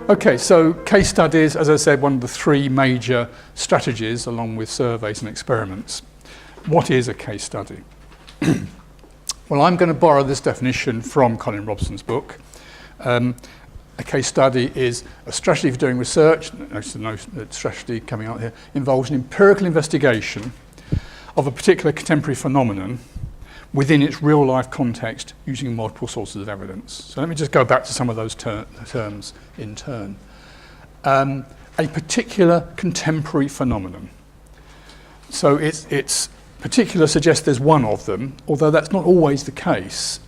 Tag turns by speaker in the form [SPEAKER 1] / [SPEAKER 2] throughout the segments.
[SPEAKER 1] Okay, so case studies, as I said, one of the three major strategies along with surveys and experiments. What is a case study? Well, I'm going to borrow this definition from Colin Robson's book. A case study is a strategy for doing research, notice the strategy coming out here, involves an empirical investigation of a particular contemporary phenomenon within its real-life context using multiple sources of evidence. So let me just go back to some of those terms in turn. A particular contemporary phenomenon. So it's particular suggests there's one of them, although that's not always the case.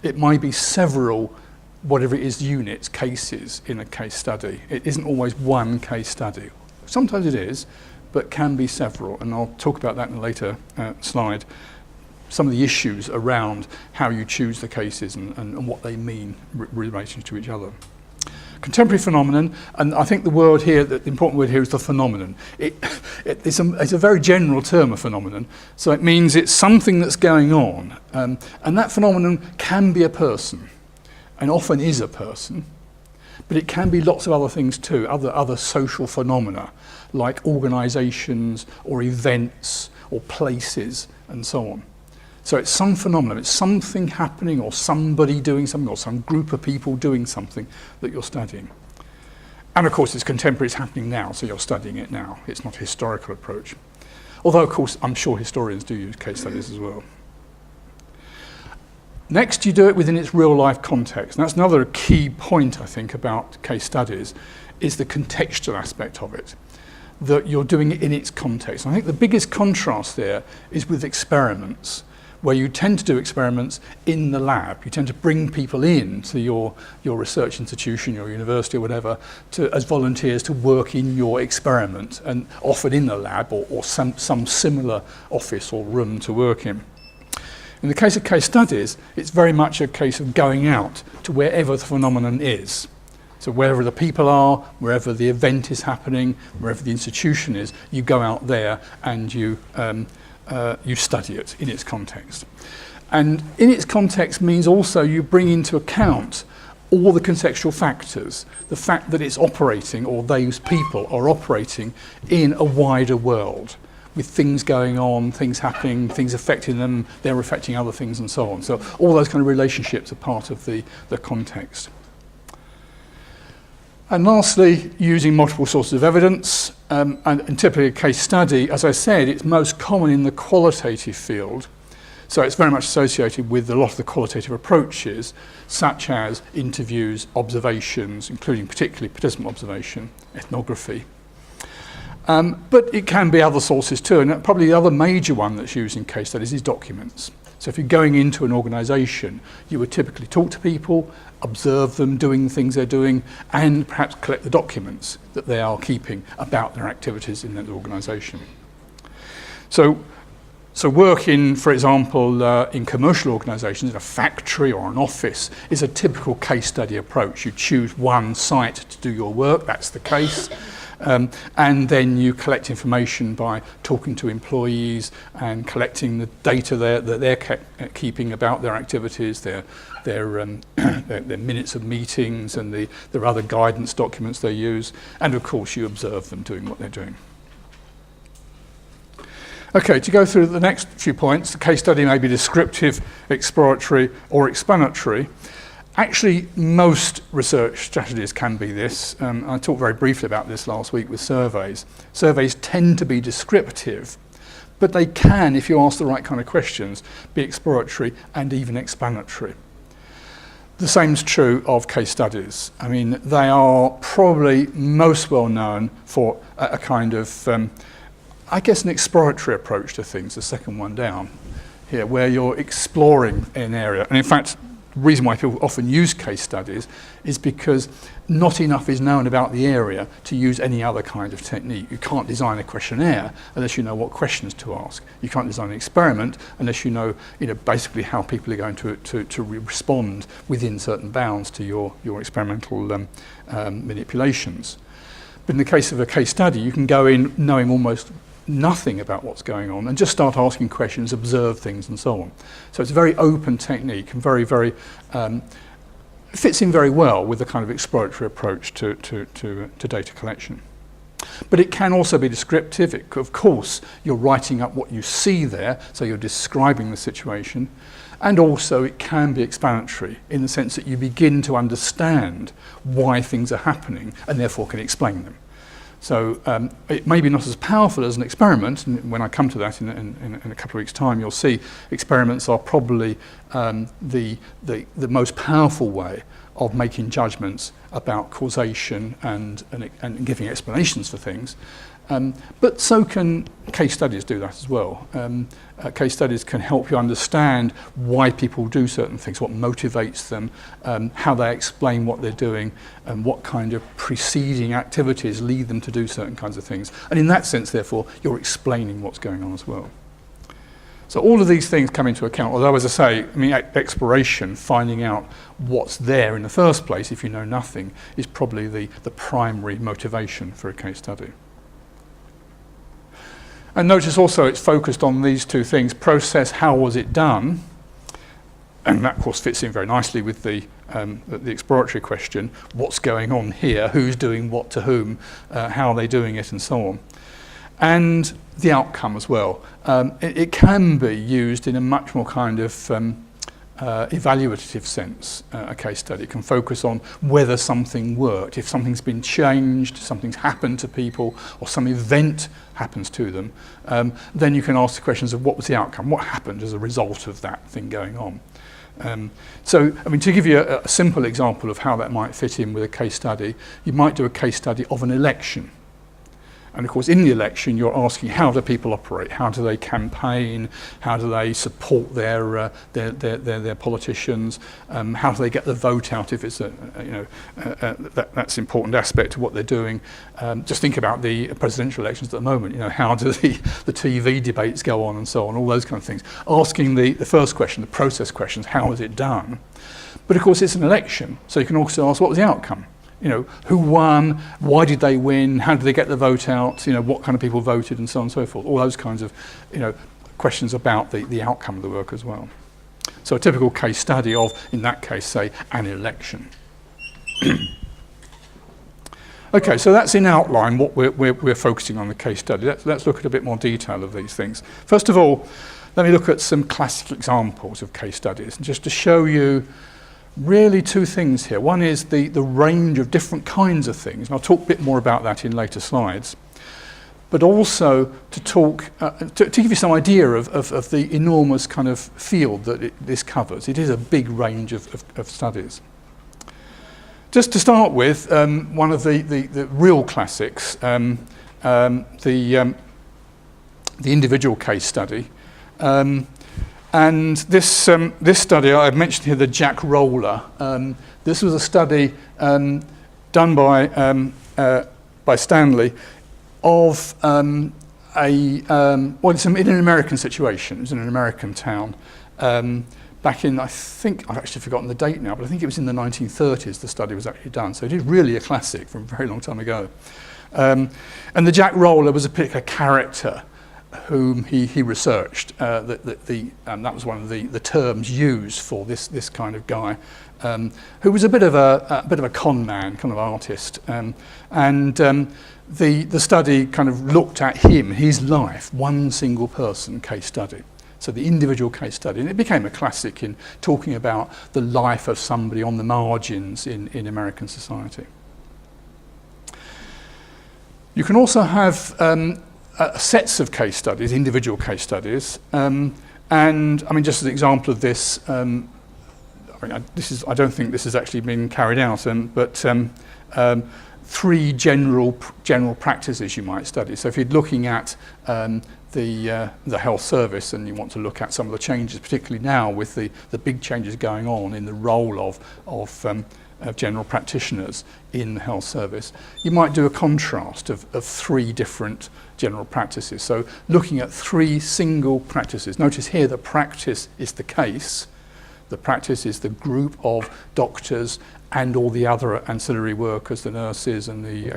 [SPEAKER 1] It might be several, whatever it is, units, cases in a case study. It isn't always one case study. Sometimes it is, but can be several, and I'll talk about that in a later slide. Some of the issues around how you choose the cases and what they mean relation to each other. Contemporary phenomenon, and I think the word here, the important word here is the phenomenon. It's a very general term, a phenomenon, so it means it's something that's going on, and that phenomenon can be a person, and often is a person, but it can be lots of other things too, other social phenomena, like organisations or events or places and so on. So it's some phenomenon, it's something happening or somebody doing something or some group of people doing something that you're studying. And of course it's contemporary, it's happening now, so you're studying it now. It's not a historical approach. Although of course I'm sure historians do use case studies as well. Next, you do it within its real life context. And that's another key point, I think, about case studies, is the contextual aspect of it, that you're doing it in its context. And I think the biggest contrast there is with experiments, where you tend to do experiments in the lab. You tend to bring people in to your research institution, your university or whatever, as volunteers to work in your experiment, and often in the lab or some similar office or room to work in. In the case of case studies, it's very much a case of going out to wherever the phenomenon is. So wherever the people are, wherever the event is happening, wherever the institution is, you go out there and you study it in its context. And in its context means also you bring into account all the contextual factors, the fact that it's operating, or those people are operating in a wider world, with things going on, things happening, things affecting them, they're affecting other things and so on. So all those kind of relationships are part of the context. And lastly, using multiple sources of evidence, and typically a case study, as I said, it's most common in the qualitative field. So it's very much associated with a lot of the qualitative approaches, such as interviews, observations, including particularly participant observation, ethnography. But it can be other sources too, and probably the other major one that's used in case studies is documents. So if you're going into an organisation, you would typically talk to people, observe them doing the things they're doing, and perhaps collect the documents that they are keeping about their activities in that organisation. So work in, for example, in commercial organisations, in a factory or an office, is a typical case study approach. You choose one site to do your work, that's the case. And then you collect information by talking to employees and collecting the data that they're keeping about their activities, their minutes of meetings, and their other guidance documents they use. And of course you observe them doing what they're doing. Okay, to go through the next few points, the case study may be descriptive, exploratory, or explanatory. Actually, most research strategies can be this. I talked very briefly about this last week with surveys. Surveys tend to be descriptive, but they can, if you ask the right kind of questions, be exploratory and even explanatory. The same is true of case studies. I mean, they are probably most well known for a kind of, I guess, an exploratory approach to things, the second one down here, where you're exploring an area. And in fact, the reason why people often use case studies is because not enough is known about the area to use any other kind of technique. You can't design a questionnaire unless you know what questions to ask. You can't design an experiment unless you know basically how people are going to respond within certain bounds to your experimental manipulations. But in the case of a case study, you can go in knowing almost nothing about what's going on and just start asking questions, observe things and so on. So it's a very open technique and very, very fits in very well with the kind of exploratory approach to data collection. But it can also be descriptive. Of course, you're writing up what you see there, so you're describing the situation. And also it can be explanatory in the sense that you begin to understand why things are happening and therefore can explain them. So it may be not as powerful as an experiment, and when I come to that in a couple of weeks' time, you'll see experiments are probably the most powerful way of making judgments about causation and giving explanations for things. But so can case studies do that as well. Case studies can help you understand why people do certain things, what motivates them, how they explain what they're doing, and what kind of preceding activities lead them to do certain kinds of things. And in that sense, therefore, you're explaining what's going on as well. So all of these things come into account, although, as I say, I mean, exploration, finding out what's there in the first place, if you know nothing, is probably the primary motivation for a case study. And notice also it's focused on these two things: process, how was it done? And that, of course, fits in very nicely with the exploratory question: what's going on here? Who's doing what to whom? How are they doing it, and so on. And the outcome as well. It can be used in a much more kind of evaluative sense. A case study can focus on whether something worked, if something's been changed, something's happened to people, or some event happens to them. Then you can ask the questions of what was the outcome, what happened as a result of that thing going on. So, I mean, to give you a simple example of how that might fit in with a case study, you might do a case study of an election. And of course, in the election, you're asking, how do people operate? How do they campaign? How do they support their politicians? How do they get the vote out if it's that's an important aspect of what they're doing? Just think about the presidential elections at the moment. You know, how do the TV debates go on and so on? All those kind of things. Asking the first question, the process questions, how is it done? But of course, it's an election, so you can also ask, what was the outcome? You know, who won, why did they win, how did they get the vote out, you know, what kind of people voted, and so on and so forth. All those kinds of, you know, questions about the outcome of the work as well. So a typical case study of, in that case, say, an election. Okay, so that's in outline what we're focusing on the case study. Let's look at a bit more detail of these things. First of all, let me look at some classic examples of case studies, and just to show you really two things here. One is the range of different kinds of things, and I'll talk a bit more about that in later slides, but also to talk, to give you some idea of the enormous kind of field that this covers. It is a big range of studies. Just to start with, one of the real classics, the individual case study. And this study, I've mentioned here the Jack Roller. This was a study done by Stanley of well, it's in an American situation. It was in an American town back in, I think, I've actually forgotten the date now, but I think it was in the 1930s the study was actually done. So it is really a classic from a very long time ago. And the Jack Roller was a particular character whom he researched. That was one of the terms used for this kind of guy, who was a bit of a con man, kind of artist, and the study kind of looked at him, his life, one single person case study. So the individual case study, and it became a classic in talking about the life of somebody on the margins in American society. You can also have sets of case studies, individual case studies, and I mean, just as an example of this, I mean, I don't think this has actually been carried out, but three general practices you might study. So if you're looking at the health service and you want to look at some of the changes, particularly now with the big changes going on in the role of general practitioners in the health service, you might do a contrast of three different general practices. So looking at three single practices. Notice here the practice is the case, the practice is the group of doctors and all the other ancillary workers, the nurses and the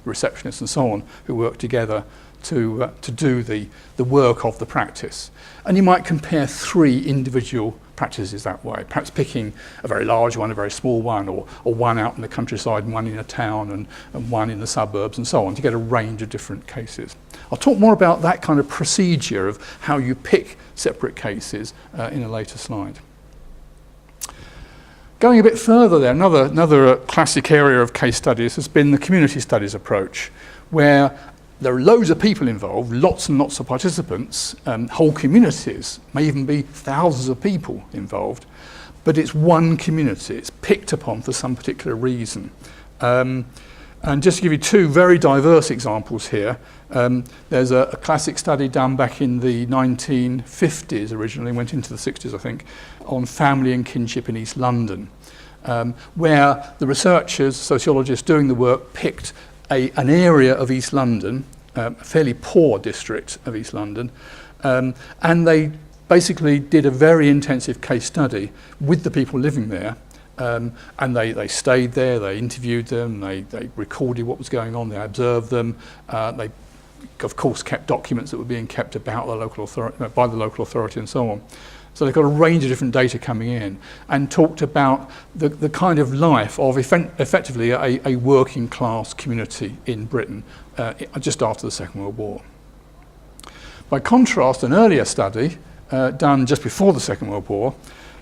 [SPEAKER 1] receptionists and so on, who work together to do the work of the practice. And you might compare 3 individual practices that way, perhaps picking a very large one, a very small one, or one out in the countryside and one in a town and one in the suburbs and so on, to get a range of different cases. I'll talk more about that kind of procedure of how you pick separate cases in a later slide. Going a bit further there, another classic area of case studies has been the community studies approach, where there are loads of people involved, lots and lots of participants, whole communities, may even be thousands of people involved, but it's one community, it's picked upon for some particular reason. And just to give you 2 very diverse examples here, there's a classic study done back in the 1950s originally, went into the 60s I think, on family and kinship in East London, where the researchers, sociologists doing the work picked an area of East London, a fairly poor district of East London, and they basically did a very intensive case study with the people living there, and they stayed there, they interviewed them, they recorded what was going on, they observed them, they of course kept documents that were being kept about the local authority, by the local authority and so on. So they've got a range of different data coming in and talked about the kind of life of effectively a working class community in Britain just after the Second World War. By contrast, an earlier study done just before the Second World War,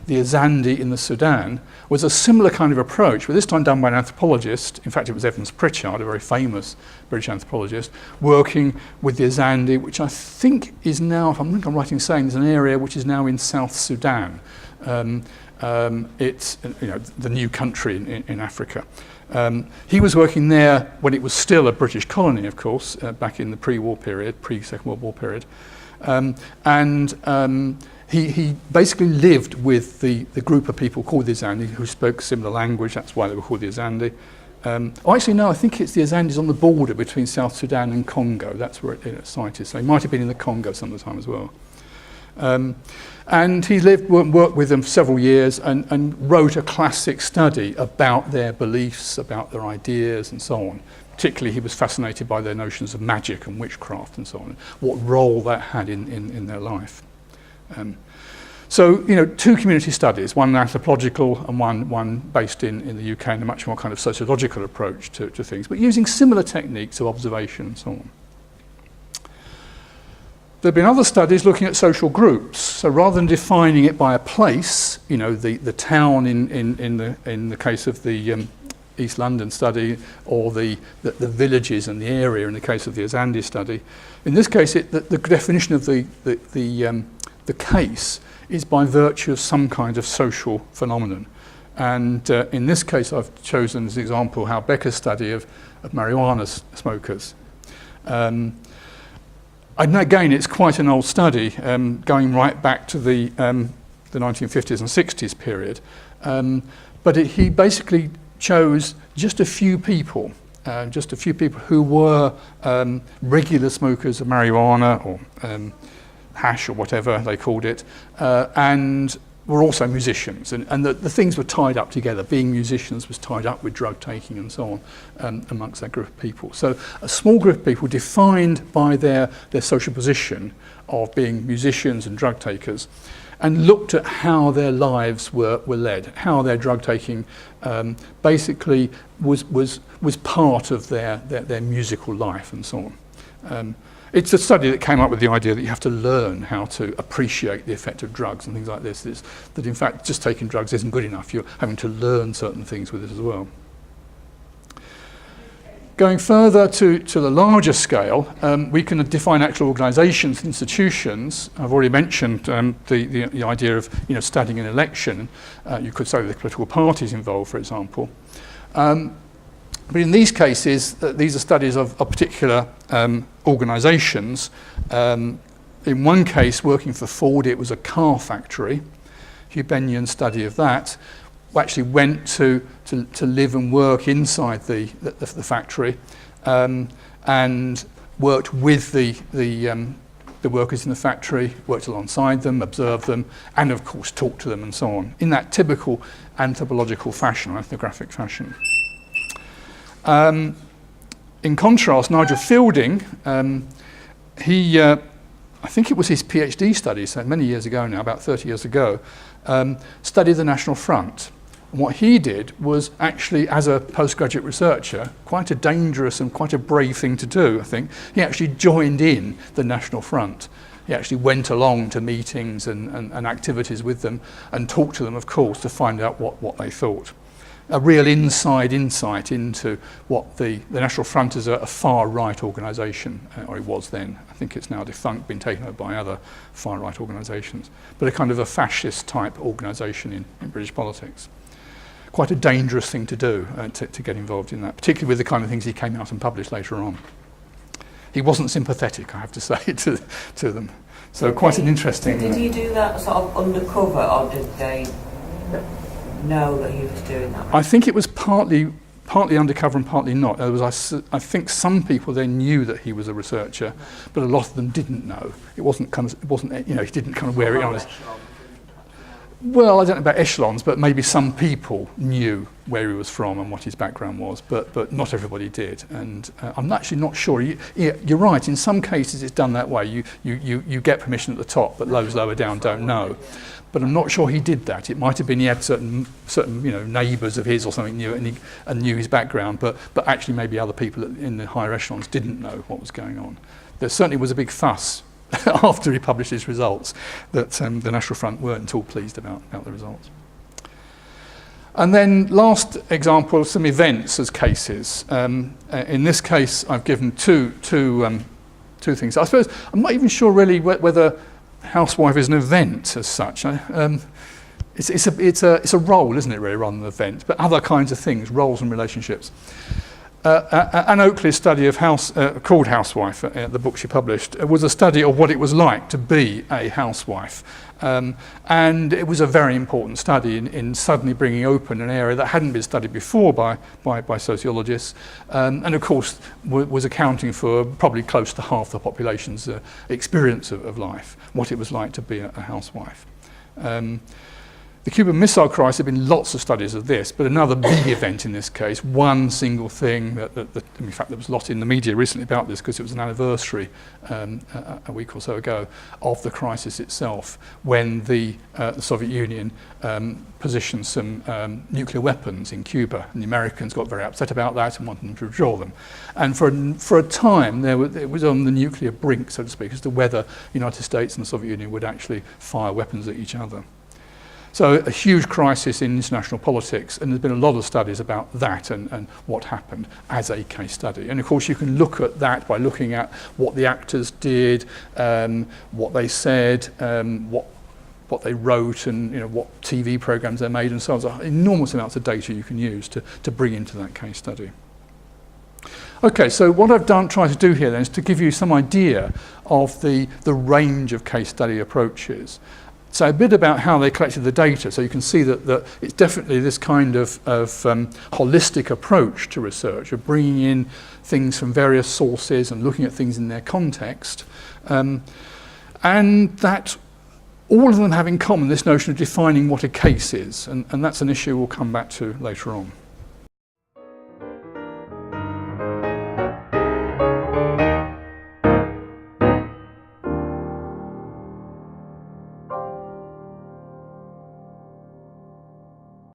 [SPEAKER 1] the Azandi in the Sudan, was a similar kind of approach, but this time done by an anthropologist. In fact, it was Evans Pritchard, a very famous British anthropologist, working with the Azandi, which I think is now, if I'm right in saying, there's an area which is now in South Sudan. It's the new country in Africa. He was working there when it was still a British colony, of course, back in the pre-war period, pre-Second World War period. He basically lived with the group of people called the Azandi who spoke similar language. That's why they were called the Azandi. Actually, no, I think it's the Azandis on the border between South Sudan and Congo. That's where its site is. So he might have been in the Congo some of the time as well. And he worked with them for several years and wrote a classic study about their beliefs, about their ideas and so on. Particularly, he was fascinated by their notions of magic and witchcraft and so on, what role that had in their life. So, 2 community studies, one anthropological and one based in the UK, and a much more kind of sociological approach to things, but using similar techniques of observation and so on. There have been other studies looking at social groups. So rather than defining it by a place, the town in the case of the East London study, or the villages and the area in the case of the Azandi study, in this case, the definition of the case is by virtue of some kind of social phenomenon. And in this case, I've chosen as an example how Becker's study of marijuana smokers. And again, it's quite an old study, going right back to the 1950s and 60s period. But he basically chose just a few people who were regular smokers of marijuana or hash or whatever they called it, and were also musicians. And the things were tied up together. Being musicians was tied up with drug taking and so on amongst that group of people. So a small group of people defined by their social position of being musicians and drug takers, and looked at how their lives were led, how their drug taking basically was part of their musical life and so on. It's a study that came up with the idea that you have to learn how to appreciate the effect of drugs and things like this. That in fact just taking drugs isn't good enough, you're having to learn certain things with it as well. Going further to the larger scale, we can define actual organisations, institutions. I've already mentioned the idea of studying an election. You could say the political parties involved, for example. But in these cases, these are studies of particular organisations. In one case, working for Ford, it was a car factory. Hugh Benyon study of that. We actually went to live and work inside the factory, and worked with the workers in the factory, worked alongside them, observed them, and of course talked to them and so on, in that typical anthropological fashion, or ethnographic fashion. In contrast, Nigel Fielding I think it was his PhD study, so many years ago now, about 30 years ago, studied the National Front. And what he did was actually, as a postgraduate researcher, quite a dangerous and quite a brave thing to do, I think. He actually joined in the National Front. He actually went along to meetings and activities with them and talked to them, of course, to find out what they thought. A real insight into what the National Front is a far-right organisation, or it was then. I think it's now defunct, been taken over by other far-right organisations, but a kind of a fascist-type organisation in British politics. Quite a dangerous thing to do, to get involved in that, particularly with the kind of things he came out and published later on. He wasn't sympathetic, I have to say, to them. So quite an interesting...
[SPEAKER 2] Did he do that sort of undercover, or did they know that he was doing that?
[SPEAKER 1] I think it was partly undercover and partly not. There was, I think some people then knew that he was a researcher, but a lot of them didn't know. It wasn't, you know, he didn't kind of wear it on his... Well, I don't know about echelons, but maybe some people knew where he was from and what his background was, but not everybody did. And I'm actually not sure. You're right. In some cases, it's done that way. You get permission at the top, but those lower down don't know. But I'm not sure he did that. It might have been he had certain neighbours of his or something knew it and knew his background, but actually maybe other people in the higher echelons didn't know what was going on. There certainly was a big fuss after he published his results that the National Front weren't at all pleased about the results. And then last example, some events as cases. In this case, I've given two things. I suppose I'm not even sure really whether housewife is an event as such. It's a role, isn't it, really, rather than an event, but other kinds of things, roles and relationships. Anne Oakley's study of called Housewife, the book she published, was a study of what it was like to be a housewife. And it was a very important study in suddenly bringing open an area that hadn't been studied before by sociologists, and of course was accounting for probably close to half the population's experience of life, what it was like to be a housewife. The Cuban Missile Crisis, there have been lots of studies of this, but another big event in this case, one single thing that in fact there was a lot in the media recently about this because it was an anniversary a week or so ago of the crisis itself, when the Soviet Union positioned some nuclear weapons in Cuba, and the Americans got very upset about that and wanted them to withdraw them. And for a time it was on the nuclear brink, so to speak, as to whether the United States and the Soviet Union would actually fire weapons at each other. So a huge crisis in international politics, and there's been a lot of studies about that and what happened as a case study. And of course you can look at that by looking at what the actors did, what they said, what they wrote, and what TV programs they made, and so on. So enormous amounts of data you can use to bring into that case study. Okay, so what I've tried to do here then is to give you some idea of the range of case study approaches. So a bit about how they collected the data. So you can see that it's definitely this kind of holistic approach to research, of bringing in things from various sources and looking at things in their context. And that all of them have in common this notion of defining what a case is. And that's an issue we'll come back to later on.